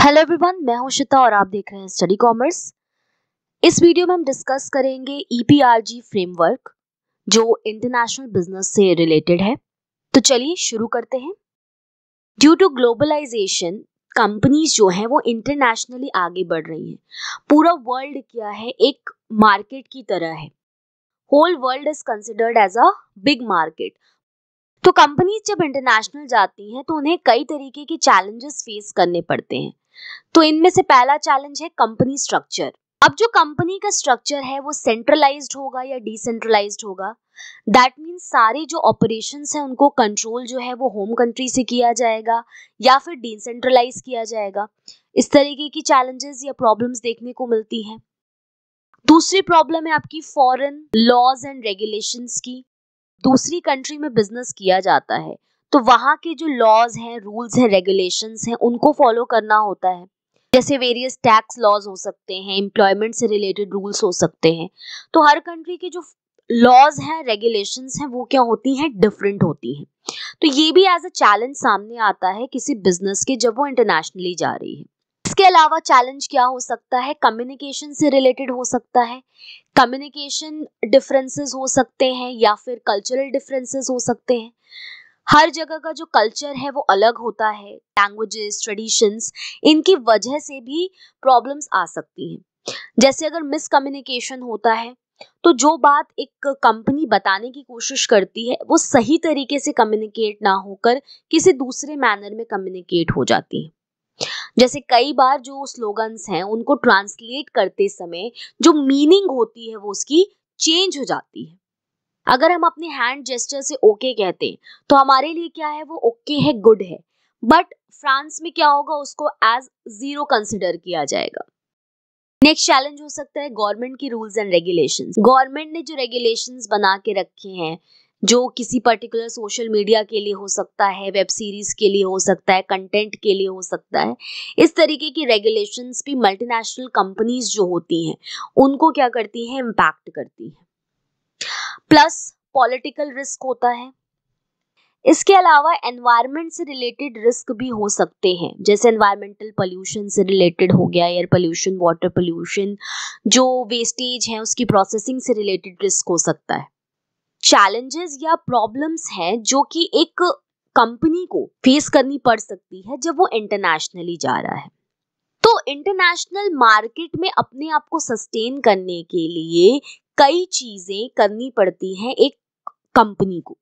Hello everyone, मैं हूं शिता और आप देख रहे हैं स्टडी कॉमर्स। इस वीडियो में हम डिस्कस करेंगे ईपीआरजी फ्रेमवर्क जो इंटरनेशनल बिजनेस से रिलेटेड है। तो चलिए शुरू करते हैं। ड्यू टू ग्लोबलाइजेशन कंपनीज जो हैं वो इंटरनेशनली आगे बढ़ रही हैं। पूरा वर्ल्ड क्या है, एक मार्केट की तरह है। Whole world is considered as a big market. तो कंपनीज जब इंटरनेशनल जाती हैं तो उन्हें कई तरीके के चैलेंजेस फेस करने पड़ते हैं। तो इनमें से पहला चैलेंज है कंपनी स्ट्रक्चर। अब जो कंपनी का स्ट्रक्चर है वो सेंट्रलाइज्ड होगा या डिसेंट्रलाइज्ड होगा। दैट मीन्स सारे जो ऑपरेशंस हैं उनको कंट्रोल जो है वो होम कंट्री से किया जाएगा या फिर डिसेंट्रलाइज किया जाएगा। इस तरीके की चैलेंजेस या प्रॉब्लम्स देखने को मिलती हैं। दूसरी प्रॉब्लम है आपकी फॉरेन लॉज एंड रेगुलेशंस की। दूसरी कंट्री में बिजनेस किया जाता है तो वहां के जो लॉज हैं, रूल्स हैं, रेगुलेशंस हैं उनको फॉलो करना होता है। जैसे वेरियस टैक्स लॉज हो सकते हैं, एम्प्लॉयमेंट से रिलेटेड रूल्स हो सकते हैं। तो हर कंट्री के जो लॉज हैं, रेगुलेशंस हैं वो क्या होती हैं, डिफरेंट होती हैं। तो ये भी एज अ चैलेंज सामने आता है किसी बिजनेस के जब वो इंटरनेशनली जा रही है। इसके अलावा चैलेंज क्या हो सकता है, कम्युनिकेशन से रिलेटेड हो सकता है। कम्युनिकेशन डिफरेंसेस हो सकते हैं या फिर कल्चरल डिफरेंसेस हो सकते हैं। हर जगह का जो कल्चर है वो अलग होता है। लैंग्वेजेस, ट्रेडिशंस, इनकी वजह से भी प्रॉब्लम्स आ सकती हैं। जैसे अगर मिसकम्युनिकेशन होता है तो जो बात एक कंपनी बताने की कोशिश करती है वो सही तरीके से कम्युनिकेट ना होकर किसी दूसरे मैनर में कम्युनिकेट हो जाती है। जैसे कई बार जो स्लोगन्स हैं उनको ट्रांसलेट करते समय जो मीनिंग होती है वो उसकी चेंज हो जाती है। अगर हम अपने हैंड जेस्चर से ओके कहते हैं तो हमारे लिए क्या है, वो ओके है, गुड है। बट फ्रांस में क्या होगा, उसको एज जीरो कंसिडर किया जाएगा। नेक्स्ट चैलेंज हो सकता है गवर्नमेंट की रूल्स एंड रेगुलेशंस। गवर्नमेंट ने जो रेगुलेशंस बना के रखे हैं, जो किसी पर्टिकुलर सोशल मीडिया के लिए हो सकता है, वेब सीरीज के लिए हो सकता है, कंटेंट के लिए हो सकता है, इस तरीके की रेगुलेशंस भी मल्टीनेशनल कंपनीज जो होती हैं उनको क्या करती हैं, इम्पैक्ट करती हैं। प्लस पॉलिटिकल रिस्क होता है। इसके अलावा एनवायरनमेंट से रिलेटेड रिस्क भी हो सकते हैं, जैसे एनवायरमेंटल पोल्यूशन से रिलेटेड हो गया, एयर पोल्यूशन, वाटर पोल्यूशन, जो वेस्टेज है उसकी प्रोसेसिंग से रिलेटेड रिस्क हो सकता है। चैलेंजेस या प्रॉब्लम्स हैं जो कि एक कंपनी को फेस करनी पड़ सकती है जब वो इंटरनेशनली जा रहा है। तो इंटरनेशनल मार्केट में अपने आप को सस्टेन करने के लिए कई चीजें करनी पड़ती हैं एक कंपनी को।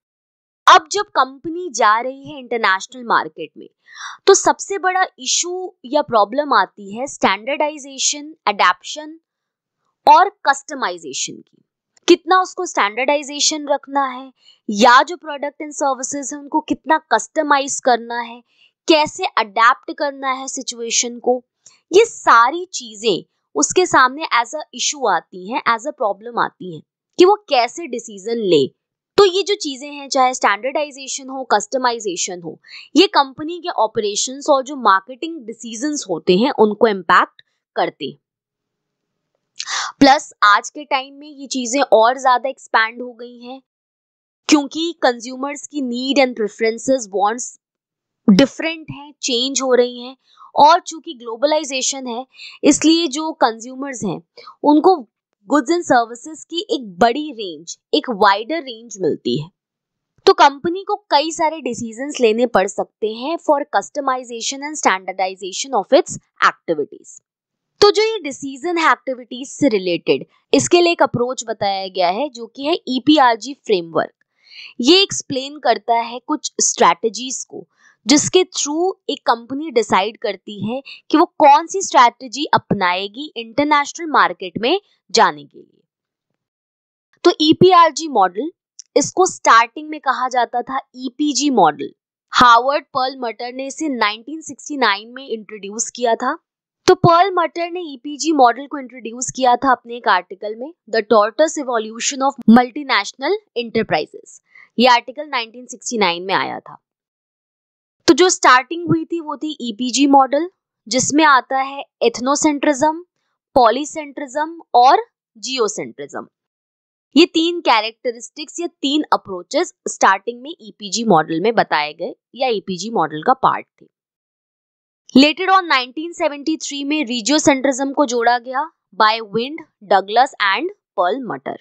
अब जब कंपनी जा रही है इंटरनेशनल मार्केट में तो सबसे बड़ा इशू या प्रॉब्लम आती है स्टैंडर्डाइजेशन, अडैप्शन और कस्टमाइजेशन की। कितना उसको स्टैंडर्डाइजेशन रखना है या जो प्रोडक्ट एंड सर्विसेज है उनको कितना कस्टमाइज करना है, कैसे अडैप्ट करना है सिचुएशन को। ये सारी चीजें उसके सामने एज अ इशू आती हैं, एज अ प्रॉब्लम आती हैं कि वो कैसे डिसीजन ले। तो ये जो चीजें हैं, चाहे स्टैंडर्डाइजेशन हो, कस्टमाइजेशन हो, ये कंपनी के ऑपरेशंस और जो मार्केटिंग डिसीजंस होते हैं उनको इम्पैक्ट करते हैं। प्लस आज के टाइम में ये चीजें और ज्यादा एक्सपैंड हो गई हैं क्योंकि कंज्यूमर्स की need and preferences, wants different हैं, चेंज हो रही हैं। और चूंकि ग्लोबलाइजेशन है इसलिए जो कंज्यूमर्स हैं उनको गुड्स एंड सर्विसेज की एक बड़ी रेंज, एक वाइडर रेंज मिलती है। तो कंपनी को कई सारे डिसीजंस लेने पड़ सकते हैं for customization and standardization of its activities. तो जो ये डिसीजन है एक्टिविटीज से रिलेटेड, इसके लिए एक अप्रोच बताया गया है जो कि है ईपीआरजी फ्रेमवर्क। ये एक्सप्लेन करता है कुछ स्ट्रैटेजीज को जिसके थ्रू एक कंपनी डिसाइड करती है कि वो कौन सी स्ट्रैटेजी अपनाएगी इंटरनेशनल मार्केट में जाने के लिए। तो ईपीआरजी मॉडल, इसको स्टार्टिंग में कहा जाता था ईपीजी मॉडल। हार्वर्ड पर्लमटर ने इसे 1969 में इंट्रोड्यूस किया था। तो पर्लमटर ने ईपीजी मॉडल को इंट्रोड्यूस किया था अपने एक आर्टिकल में, the tortuous evolution of multinational enterprises. ये आर्टिकल 1969 में आया था। तो जो स्टार्टिंग हुई थी वो थी ईपीजी मॉडल, जिसमें आता है एथनोसेंट्रिज्म, पॉलीसेंट्रिज्म और जियोसेंट्रिज्म। ये तीन कैरेक्टरिस्टिक्स या तीन अप्रोचेस स्टार्टिंग में ईपीजी मॉडल में बताए गए या ईपीजी मॉडल का पार्ट थे। लेटर ऑन 1973 में रीजियोसेंट्रिज्म को जोड़ा गया बाय विंड, डगलस एंड पर्लमटर।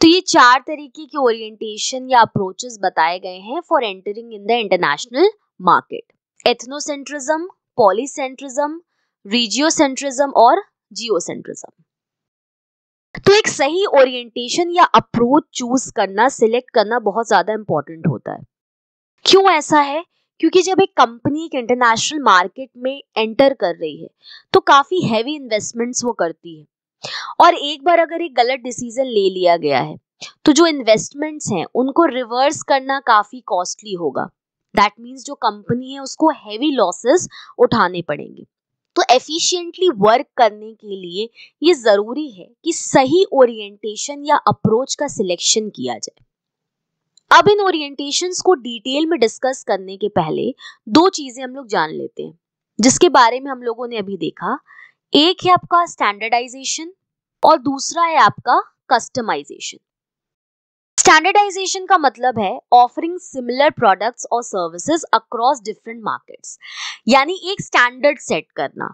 तो ये 4 तरीके के ओरिएंटेशन या अप्रोचेस बताए गए हैं for entering in the international market: ethnocentrism, polycentrism, regiocentrism और जियोसेंट्रिज्म। तो एक सही ओरिएंटेशन या अप्रोच चूज करना, सिलेक्ट करना बहुत ज्यादा इंपॉर्टेंट होता है। क्यों ऐसा है? क्योंकि जब एक कंपनी एक इंटरनेशनल मार्केट में एंटर कर रही है तो काफी हैवी इन्वेस्टमेंट्स वो करती है, और एक बार अगर एक गलत डिसीजन ले लिया गया है तो जो इन्वेस्टमेंट्स हैं उनको रिवर्स करना काफी कॉस्टली होगा। दैट मीन्स जो कंपनी है उसको हैवी लॉसेस उठाने पड़ेंगे। तो एफिशिएंटली वर्क करने के लिए ये जरूरी है कि सही ओरिएंटेशन या अप्रोच का सिलेक्शन किया जाए। अब इन ओरिएंटेशंस को डिटेल में डिस्कस करने के पहले 2 चीजें हम लोग जान लेते हैं जिसके बारे में हम लोगों ने अभी देखा। एक है आपका स्टैंडर्डाइजेशन और दूसरा है आपका कस्टमाइजेशन। स्टैंडर्डाइजेशन का मतलब है ऑफरिंग सिमिलर प्रोडक्ट्स और सर्विसेज अक्रॉस डिफरेंट मार्केट्स, यानी एक स्टैंडर्ड सेट करना,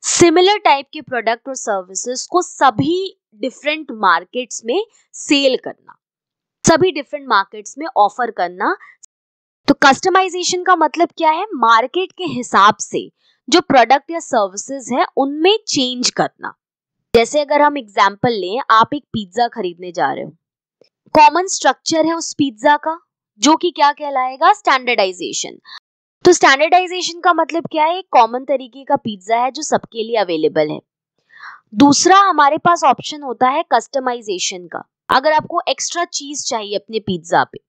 सिमिलर टाइप के प्रोडक्ट और सर्विसेज को सभी डिफरेंट मार्केट्स में सेल करना, सभी डिफरेंट मार्केट्स में ऑफर करना। तो कस्टमाइजेशन का मतलब क्या है? मार्केट के हिसाब से जो प्रोडक्ट या सर्विसेज है उनमें चेंज करना। जैसे अगर हम एग्जांपल लें, आप एक पिज्जा खरीदने जा रहे हो, कॉमन स्ट्रक्चर है उस पिज्जा का जो कि क्या कहलाएगा? स्टैंडर्डाइजेशन। तो स्टैंडर्डाइजेशन का मतलब क्या है? एक कॉमन तरीके का पिज्जा है जो सबके लिए अवेलेबल है। दूसरा हमारे पास ऑप्शन होता है कस्टमाइजेशन का। अगर आपको एक्स्ट्रा चीज चाहिए अपने पिज्जा पे,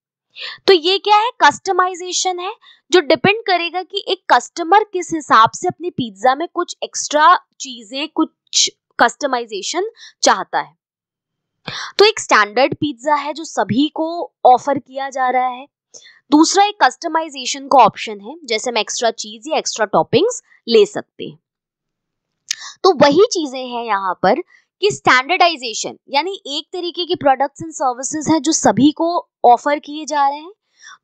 तो ये क्या है? कस्टमाइजेशन है जो डिपेंड करेगा कि एक कस्टमर किस हिसाब से अपने पिज्जा में कुछ एक्स्ट्रा चीजें, कुछ कस्टमाइजेशन चाहता है। तो एक स्टैंडर्ड पिज्जा है जो सभी को ऑफर किया जा रहा है। दूसरा एक कस्टमाइजेशन का ऑप्शन है, जैसे हम एक्स्ट्रा चीज या एक्स्ट्रा टॉपिंग्स ले सकते हैं। तो वही चीजें हैं यहाँ पर कि स्टैंडर्डाइजेशन यानी एक तरीके के प्रोडक्ट्स एंड सर्विसेज हैं जो सभी को ऑफर किए जा रहे हैं।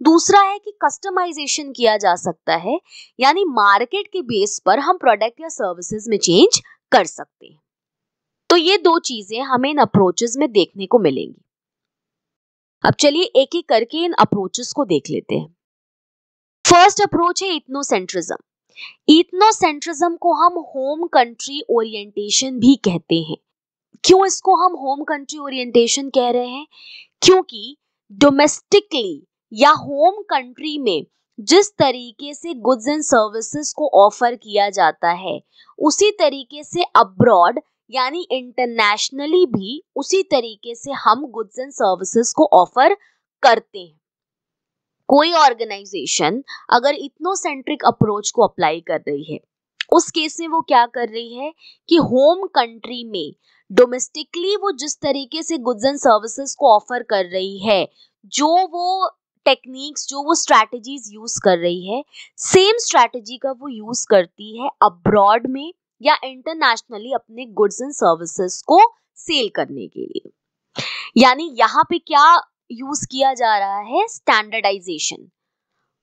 दूसरा है कि कस्टमाइजेशन किया जा सकता है, यानी मार्केट के बेस पर हम प्रोडक्ट या सर्विसेज में चेंज कर सकते हैं। तो ये 2 चीजें हमें इन अप्रोचेस में देखने को मिलेंगी। अब चलिए एक एक करके इन अप्रोचेस को देख लेते हैं। फर्स्ट अप्रोच है इथनोसेंट्रिज्म। इथनोसेंट्रिज्म को हम होम कंट्री ओरिएंटेशन भी कहते हैं। क्यों इसको हम होम कंट्री ओरिएंटेशन कह रहे हैं? क्योंकि डोमेस्टिकली या होम कंट्री में जिस तरीके से गुड्स एंड सर्विसेज को ऑफर किया जाता है उसी तरीके से अब्रॉड यानी इंटरनेशनली भी उसी तरीके से हम गुड्स एंड सर्विसेज को ऑफर करते हैं। कोई ऑर्गेनाइजेशन अगर इथनोसेंट्रिक अप्रोच को अप्लाई कर रही है, उस केस में वो क्या कर रही है कि होम कंट्री में डोमेस्टिकली वो जिस तरीके से गुड्स एंड सर्विसेज को ऑफर कर रही है, जो वो टेक्निक्स, जो वो स्ट्रैटेजीज यूज कर रही है, सेम स्ट्रैटेजी का वो यूज करती है अब्रॉड में या इंटरनेशनली अपने गुड्स एंड सर्विसेज को सेल करने के लिए। यानी यहाँ पे क्या यूज किया जा रहा है? स्टैंडर्डाइजेशन।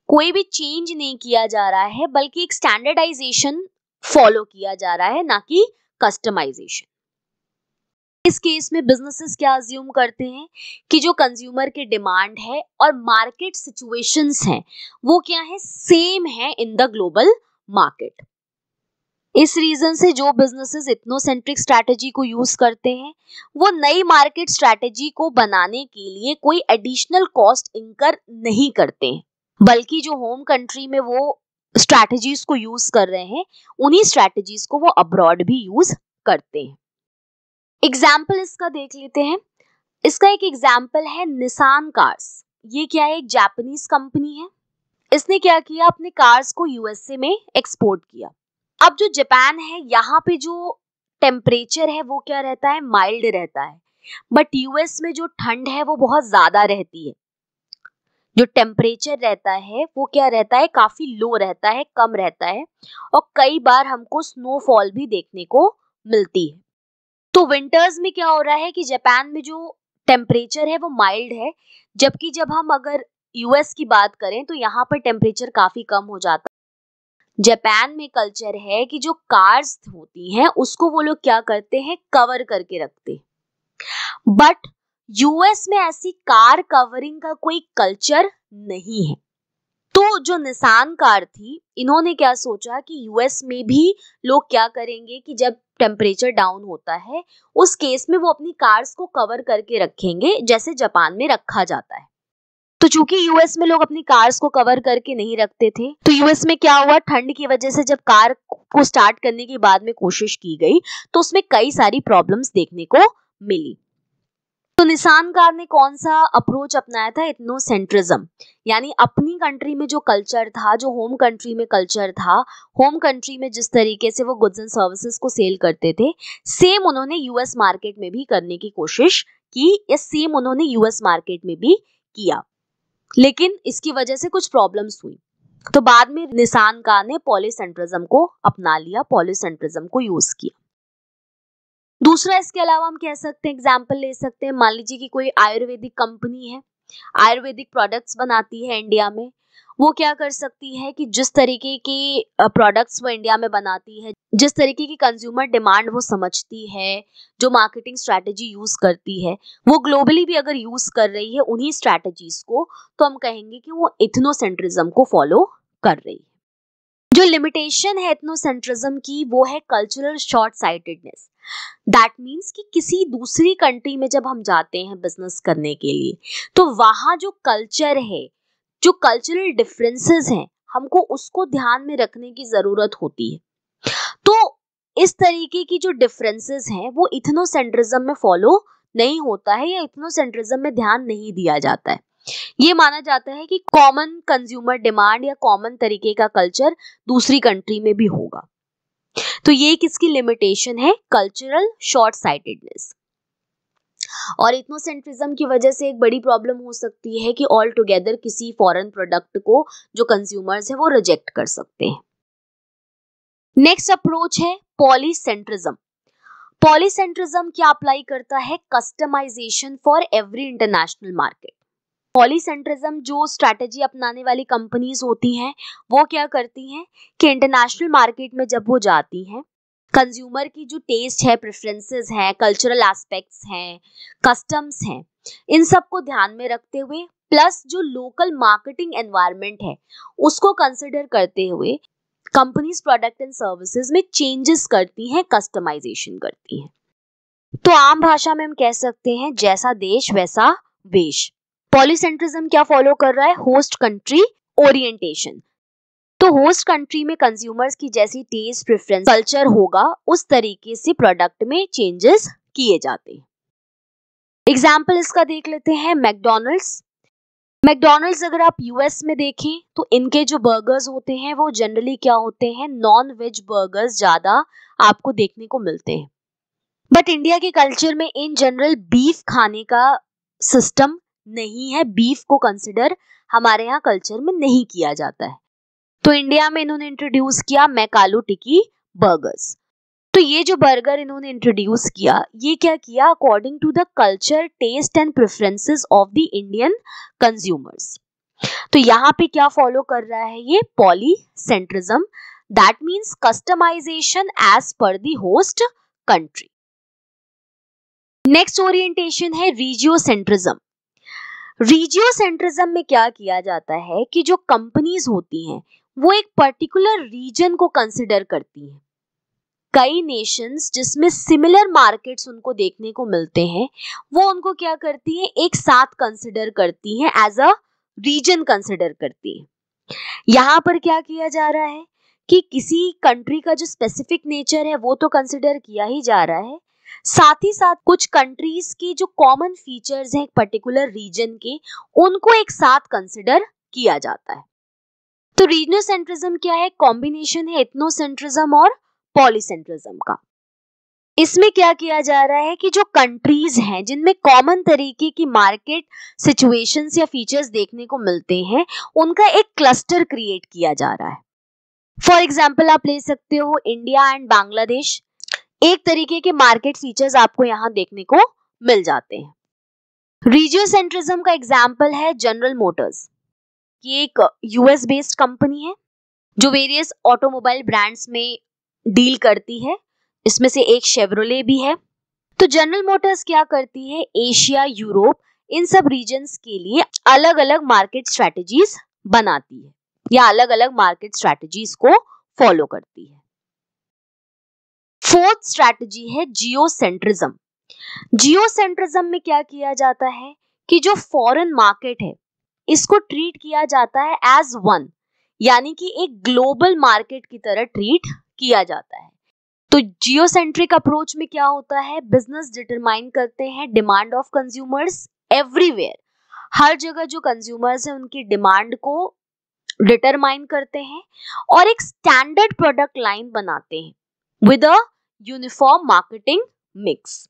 कोई भी चेंज नहीं किया जा रहा है बल्कि एक स्टैंडर्डाइजेशन फॉलो किया जा रहा है, ना कि कस्टमाइजेशन। इस केस में बिजनेसेस क्या अज्यूम करते हैं कि जो कंज्यूमर की डिमांड है और मार्केट सिचुएशंस हैं वो क्या है? सेम है इन द ग्लोबल मार्केट। इस रीजन से जो बिजनेसेस इथनोसेंट्रिक स्ट्रैटेजी को यूज करते हैं वो नई मार्केट स्ट्रैटेजी को बनाने के लिए कोई एडिशनल कॉस्ट इंकर नहीं करते हैं, बल्कि जो होम कंट्री में वो स्ट्रैटेजीज को यूज कर रहे हैं उन्हीं स्ट्रैटेजीज को वो अब्रॉड भी यूज करते हैं। एग्जाम्पल इसका देख लेते हैं। इसका एक एग्जाम्पल है निसान कार्स। ये क्या है? एक जापानीज कंपनी है। इसने क्या किया? अपने कार्स को यूएसए में एक्सपोर्ट किया। अब जो जापान है यहाँ पे जो टेम्परेचर है वो क्या रहता है? माइल्ड रहता है। बट यूएस में जो ठंड है वो बहुत ज्यादा रहती है। जो टेम्परेचर रहता है वो क्या रहता है? काफी लो रहता है, कम रहता है, और कई बार हमको स्नोफॉल भी देखने को मिलती है। तो विंटर्स में क्या हो रहा है कि जापान में जो टेम्परेचर है वो माइल्ड है, जबकि जब हम अगर यूएस की बात करें तो यहाँ पर टेम्परेचर काफी कम हो जाता है। जापान में कल्चर है कि जो कार्स होती हैं उसको वो लोग क्या करते हैं, कवर करके रखते। बट यूएस में ऐसी कार कवरिंग का कोई कल्चर नहीं है। तो जो निसान कार थी, इन्होंने क्या सोचा कि यूएस में भी लोग क्या करेंगे कि जब टेम्परेचर डाउन होता है उस केस में वो अपनी कार्स को कवर करके रखेंगे जैसे जापान में रखा जाता है। तो चूंकि यूएस में लोग अपनी कार्स को कवर करके नहीं रखते थे, तो यूएस में क्या हुआ, ठंड की वजह से जब कार को स्टार्ट करने के बाद में कोशिश की गई तो उसमें कई सारी प्रॉब्लम्स देखने को मिली। तो निसान कार ने कौन सा अप्रोच अपनाया था, इथनोसेंट्रिज्म, यानी अपनी कंट्री में जो कल्चर था, जो होम कंट्री में कल्चर था, होम कंट्री में जिस तरीके से वो गुड्स एंड सर्विसेज को सेल करते थे, सेम उन्होंने यूएस मार्केट में भी करने की कोशिश की, या सेम उन्होंने यूएस मार्केट में भी किया। लेकिन इसकी वजह से कुछ प्रॉब्लम्स हुई, तो बाद में निसान कार ने पॉलीसेंट्रिज्म को अपना लिया, पॉलीसेंट्रिज्म को यूज किया। दूसरा, इसके अलावा हम कह सकते हैं, एग्जाम्पल ले सकते हैं, मान लीजिए कि कोई आयुर्वेदिक कंपनी है, आयुर्वेदिक प्रोडक्ट्स बनाती है इंडिया में। वो क्या कर सकती है कि जिस तरीके के प्रोडक्ट्स वो इंडिया में बनाती है, जिस तरीके की कंज्यूमर डिमांड वो समझती है, जो मार्केटिंग स्ट्रैटेजी यूज करती है, वो ग्लोबली भी अगर यूज कर रही है उन्हीं स्ट्रैटेजीज को, तो हम कहेंगे कि वो इथनोसेंट्रिज्म को फॉलो कर रही है। जो लिमिटेशन है इथनोसेंट्रिज्म की वो है cultural short sightedness. That means कि किसी दूसरी कंट्री में जब हम जाते हैं बिजनेस करने के लिए, तो वहां जो कल्चर है, जो कल्चरल डिफरेंसेस हैं, हमको उसको ध्यान में रखने की जरूरत होती है। तो इस तरीके की जो डिफरेंसेस हैं वो इथनोसेंट्रिज्म में फॉलो नहीं होता है, या इथनोसेंट्रिज्म में ध्यान नहीं दिया जाता है। ये माना जाता है कि कॉमन कंज्यूमर डिमांड या कॉमन तरीके का कल्चर दूसरी कंट्री में भी होगा। तो ये किसकी लिमिटेशन है, कल्चरल शॉर्ट साइटेडनेस। और इथनोसेंट्रिज्म की वजह से एक बड़ी प्रॉब्लम हो सकती है कि ऑल टुगेदर किसी फॉरेन प्रोडक्ट को जो कंज्यूमर्स है वो रिजेक्ट कर सकते हैं। नेक्स्ट अप्रोच है पॉलीसेंट्रिज्म। पॉलीसेंट्रिज्म क्या अप्लाई करता है, customization for every international market. Polycentrism जो स्ट्रैटेजी अपनाने वाली कंपनीज होती हैं वो क्या करती हैं कि इंटरनेशनल मार्केट में जब वो जाती हैं, कंज्यूमर की जो टेस्ट है, प्रेफरेंसेस हैं, कल्चरल एस्पेक्ट्स हैं, कस्टम्स हैं, इन सब को ध्यान में रखते हुए, प्लस जो लोकल मार्केटिंग एनवायरनमेंट है उसको कंसिडर करते हुए कंपनीज प्रोडक्ट एंड सर्विसेज में चेंजेस करती हैं, कस्टमाइजेशन करती हैं। तो आम भाषा में हम कह सकते हैं जैसा देश वैसा वेश। पॉलीसेंट्रिज्म क्या फॉलो कर रहा है, होस्ट कंट्री ओरिएंटेशन। तो होस्ट कंट्री में कंज्यूमर्स की जैसी टेस्ट, प्रेफरेंस, कल्चर होगा उस तरीके से प्रोडक्ट में चेंजेस किए जाते हैं। एग्जाम्पल इसका देख लेते हैं, मैकडॉनल्ड्स। मैकडॉनल्ड्स अगर आप यूएस में देखें तो इनके जो बर्गर्स होते हैं वो जनरली क्या होते हैं, नॉन वेज बर्गर्स ज्यादा आपको देखने को मिलते हैं। बट इंडिया के कल्चर में इन जनरल बीफ खाने का सिस्टम नहीं है, बीफ को कंसिडर हमारे यहाँ कल्चर में नहीं किया जाता है। तो इंडिया में इन्होंने इंट्रोड्यूस किया मैकालू टिक्की बर्गर्स। तो ये जो बर्गर इन्होंने इंट्रोड्यूस किया, ये क्या किया, according to the culture, taste and preferences of the Indian consumers. तो यहाँ पे क्या फॉलो कर रहा है ये, polycentrism. That means customization as per the host country. Next orientation है रीजियोसेंट्रिज्म। रीजियोसेंट्रिज्म में क्या किया जाता है कि जो कंपनीज होती हैं वो एक पर्टिकुलर रीजन को कंसिडर करती हैं। कई नेशंस जिसमें सिमिलर मार्केट्स उनको देखने को मिलते हैं, वो उनको क्या करती हैं, एक साथ कंसिडर करती हैं, एज अ रीजन कंसिडर करती हैं। यहाँ पर क्या किया जा रहा है कि किसी कंट्री का जो स्पेसिफिक नेचर है वो तो कंसिडर किया ही जा रहा है, साथ ही साथ कुछ कंट्रीज की जो कॉमन फीचर्स हैं एक पर्टिकुलर रीजन के, उनको एक साथ कंसिडर किया जाता है। तो रीजनोसेंट्रिज्म क्या है, कॉम्बिनेशन है इथनोसेंट्रिज्म और पॉलीसेंट्रिज्म का। इसमें क्या किया जा रहा है कि जो कंट्रीज हैं जिनमें कॉमन तरीके की मार्केट सिचुएशंस या फीचर्स देखने को मिलते हैं, उनका एक क्लस्टर क्रिएट किया जा रहा है। फॉर एग्जाम्पल आप ले सकते हो इंडिया एंड बांग्लादेश, एक तरीके के मार्केट फीचर्स आपको यहाँ देखने को मिल जाते हैं। रीजियोसेंट्रिज्म का एग्जाम्पल है जनरल मोटर्स। ये एक यूएस बेस्ड कंपनी है। जो वेरियस ऑटोमोबाइल ब्रांड्स में डील करती है, इसमें से एक शेवरोले भी है। तो जनरल मोटर्स क्या करती है, एशिया, यूरोप, इन सब रीजन्स के लिए अलग अलग मार्केट स्ट्रेटजीज बनाती है या अलग अलग मार्केट स्ट्रेटजीज को फॉलो करती है। फोर्थ स्ट्रेटजी है जियोसेंट्रिज्म। जियोसेंट्रिज्म में क्या किया जाता है कि जो फॉरेन मार्केट है इसको ट्रीट किया जाता है एज वन, यानी कि एक ग्लोबल मार्केट की तरह ट्रीट किया जाता है। तो जियोसेंट्रिक अप्रोच में क्या होता है, बिजनेस डिटरमाइन करते हैं डिमांड ऑफ कंज्यूमर्स एवरीवेयर, हर जगह जो कंज्यूमर्स हैं उनकी डिमांड को डिटरमाइन करते हैं और एक स्टैंडर्ड प्रोडक्ट लाइन बनाते हैं with a uniform marketing mix.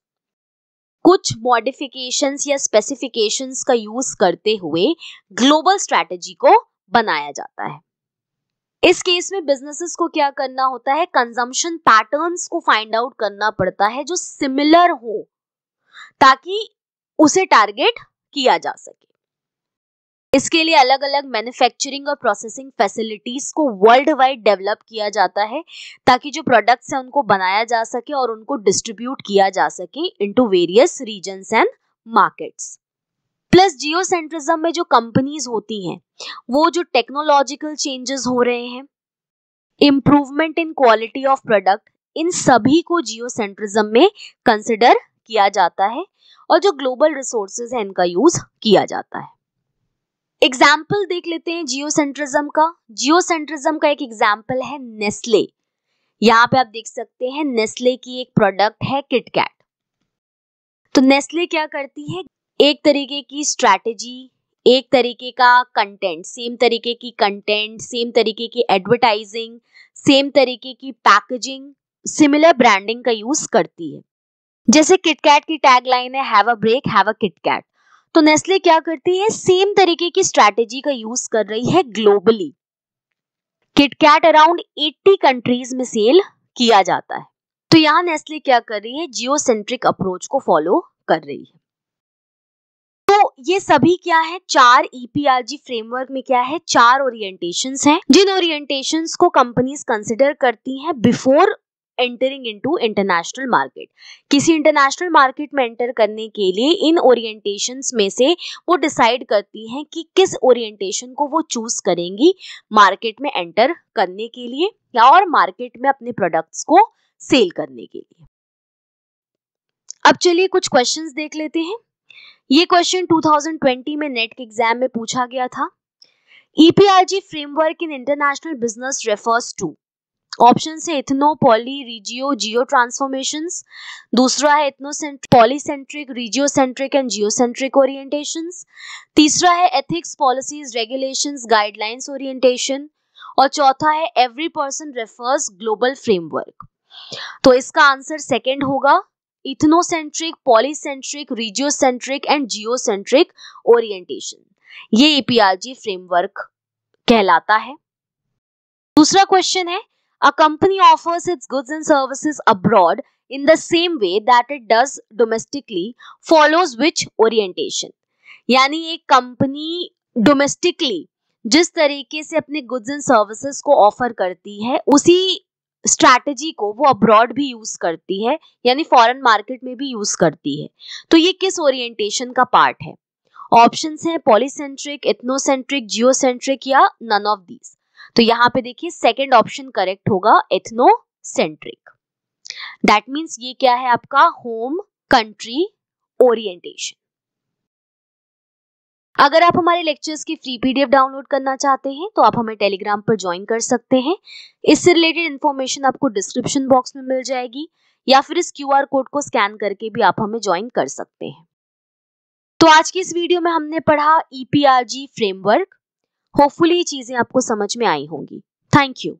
कुछ मॉडिफिकेशंस या स्पेसिफिकेशंस का यूज करते हुए ग्लोबल स्ट्रैटेजी को बनाया जाता है। इस केस में बिजनेसेस को क्या करना होता है, कंजम्पशन पैटर्न्स को फाइंड आउट करना पड़ता है जो सिमिलर हो ताकि उसे टारगेट किया जा सके। इसके लिए अलग अलग मैन्युफैक्चरिंग और प्रोसेसिंग फैसिलिटीज को वर्ल्ड वाइड डेवलप किया जाता है ताकि जो प्रोडक्ट्स हैं उनको बनाया जा सके और उनको डिस्ट्रीब्यूट किया जा सके into various regions and markets. Plus geocentrism में जो कंपनीज होती हैं वो जो टेक्नोलॉजिकल चेंजेस हो रहे हैं, improvement in quality of product, इन सभी को जियोसेंट्रिज्म में कंसिडर किया जाता है और जो ग्लोबल रिसोर्सेज है इनका यूज किया जाता है। एग्जाम्पल देख लेते हैं जियोसेंट्रिज्म का। जियोसेंट्रिज्म का एक एग्जाम्पल है नेस्ले। यहाँ पे आप देख सकते हैं नेस्ले की एक प्रोडक्ट है किटकैट। तो नेस्ले क्या करती है, एक तरीके की स्ट्रैटेजी, एक तरीके का कंटेंट, सेम तरीके की कंटेंट, सेम तरीके की एडवर्टाइजिंग, सेम तरीके की पैकेजिंग, सिमिलर ब्रांडिंग का यूज करती है। जैसे किटकैट की टैगलाइन है have a break have a KitKat, तो नेस्ले क्या करती है, सेम तरीके की स्ट्रैटेजी का यूज कर रही है ग्लोबली। किटकैट अराउंड 80 कंट्रीज में सेल किया जाता है। तो यहाँ नेस्ले क्या कर रही है, जियोसेंट्रिक अप्रोच को फॉलो कर रही है। तो ये सभी क्या है, 4 EPRG फ्रेमवर्क में क्या है, 4 ओरिएंटेशंस हैं जिन ओरिएंटेशंस को कंपनीज कंसिडर करती हैं before entering into international market. किसी इंटरनेशनल मार्केट में एंटर करने के लिए इन ओरिएंटेशंस में से वो डिसाइड करती हैं कि किस ओरिएंटेशन को वो चूज करेंगी मार्केट में एंटर करने के लिए या और मार्केट में अपने प्रोडक्ट्स को सेल करने के लिए। अब चलिए कुछ क्वेश्चंस देख लेते हैं। ये क्वेश्चन 2020 में नेट के एग्जाम में पूछा गया था। EPRG framework in international business refers to, option है ethno, poly, regio, geo transformations. दूसरा है ethnocentric, polycentric, regiocentric and geocentric orientations. तीसरा है ethics, policies, regulations, guidelines orientation. और चौथा है every person refers global framework. तो इसका आंसर सेकंड होगा, ethnocentric, polycentric, regiocentric and geocentric orientation, ये EPRG फ्रेमवर्क कहलाता है। दूसरा क्वेश्चन है, a company offers its goods and services abroad in the same way that it does domestically, follows which orientation? यानी एक कंपनी डोमेस्टिकली जिस तरीके से अपने गुड्स एंड सर्विसेज को ऑफर करती है उसी स्ट्रैटेजी को वो अब्रॉड भी यूज करती है, यानी फॉरेन मार्केट में भी यूज करती है। तो ये किस ओरिएंटेशन का पार्ट है? ऑप्शंस हैं पॉलीसेंट्रिक, इथनोसेंट्रिक, जियोसेंट्रिक या नन ऑफ दीज। तो यहाँ पे देखिए सेकंड ऑप्शन करेक्ट होगा, एथनोसेंट्रिक। दैट मींस ये क्या है आपका, होम कंट्री ओरिएंटेशन। अगर आप हमारे लेक्चर्स की फ्री PDF डाउनलोड करना चाहते हैं तो आप हमें टेलीग्राम पर ज्वाइन कर सकते हैं। इससे रिलेटेड इन्फॉर्मेशन आपको डिस्क्रिप्शन बॉक्स में मिल जाएगी या फिर इस QR कोड को स्कैन करके भी आप हमें ज्वाइन कर सकते हैं। तो आज की इस वीडियो में हमने पढ़ा EPRG फ्रेमवर्क। होपफुली ये चीजें आपको समझ में आई होंगी। Thank you.